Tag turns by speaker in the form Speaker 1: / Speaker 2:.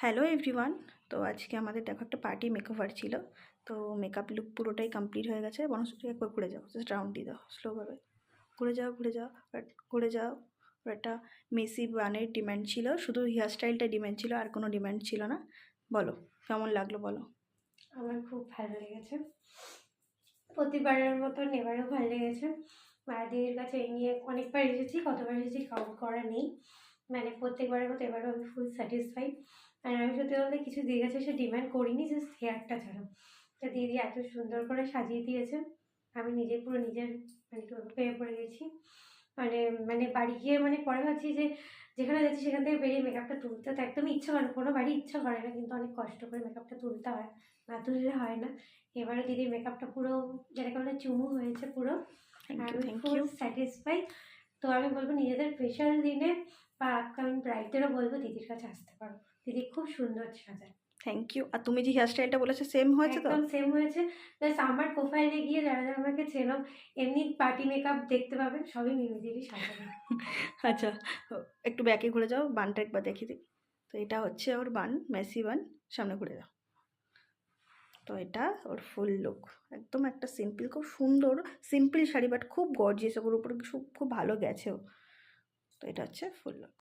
Speaker 1: Hello everyone. তো আজকে আমাদের দেখো একটা পার্টি মেকওভার ছিল। তো মেকআপ লুক পুরোটাই কমপ্লিট হয়ে গেছে। বনশ্রী একবার ঘুরে যাও, জাস্ট রাউন্ড দিয়ে দাও স্লোভাবে। ঘুরে যাও ঘুরে যাও ঘুরে যাও। ওর একটা মেসি বানের ডিম্যান্ড ছিল, শুধু হেয়ার স্টাইলটা ডিম্যান্ড ছিল, আর কোনো ডিম্যান্ড ছিল না। বলো কেমন লাগলো বলো।
Speaker 2: আমার খুব ভালো লেগেছে, প্রতিবারের মতন এবারেও ভালো লেগেছে। দিদির কাছে এই নিয়ে অনেকবার এসেছি, কতবার এসেছি কাউন্ট করা নেই। মানে প্রত্যেকবারের মতো এবারও আমি ফুল স্যাটিসফাইড। আর আমি সত্যি বলতে কিছু দিদির কাছে এসে ডিমান্ড করিনি, জাস্ট হেয়ারটা ছাড়া। তো দিদি এত সুন্দর করে সাজিয়ে দিয়েছে, আমি নিজে পুরো নিজের মানে প্রেমে পড়ে গেছি। মানে মানে বাড়ি গিয়ে মানে পরে ভাবছি যে যেখানে যাচ্ছি সেখান থেকে বেরিয়ে মেকআপটা তুলতে তো একদমই ইচ্ছা করে না, কোনো বাড়ি ইচ্ছা করে না, কিন্তু অনেক কষ্ট করে মেকআপটা তুলতে হয়, না তুললে হয় না। এবারে দিদির মেকআপটা পুরো যেটাকে বলে চুমু হয়েছে পুরো।
Speaker 1: থ্যাংক ইউ
Speaker 2: আমি
Speaker 1: থ্যাংক
Speaker 2: ফুল
Speaker 1: ইউ
Speaker 2: স্যাটিসফাইড। তো আমি বলবো নিজেদের স্পেশাল দিনে বা আপকামিং ব্রাইডদেরও বলবো দিদির কাছে আসতে পারো, দিদি খুব সুন্দর সাজায়।
Speaker 1: Thank you. আর তুমি যে হেয়ার স্টাইলটা বলেছো সেম হয়েছে তো?
Speaker 2: একদম সেম হয়েছে। প্লাস আমার প্রোফাইলে গিয়ে যারা যারা আমাকে চেনো, এমনি পার্টি মেকআপ দেখতে পাবেন, সবই মিমিদিরই সাজানো।
Speaker 1: আচ্ছা, একটু ব্যাকে ঘুরে যাও, বানটা একবার দেখিয়ে দিই। তো এটা হচ্ছে ওর বান, মেসি বান। সামনে ঘুরে যাও। তো এটা ওর ফুল লুক, একদম একটা সিম্পল, খুব সুন্দর সিম্পল শাড়ি, বাট খুব গর্জিয়াস, ওর উপরে খুব খুব ভালো গেছেও। তো এটা হচ্ছে ফুল লুক।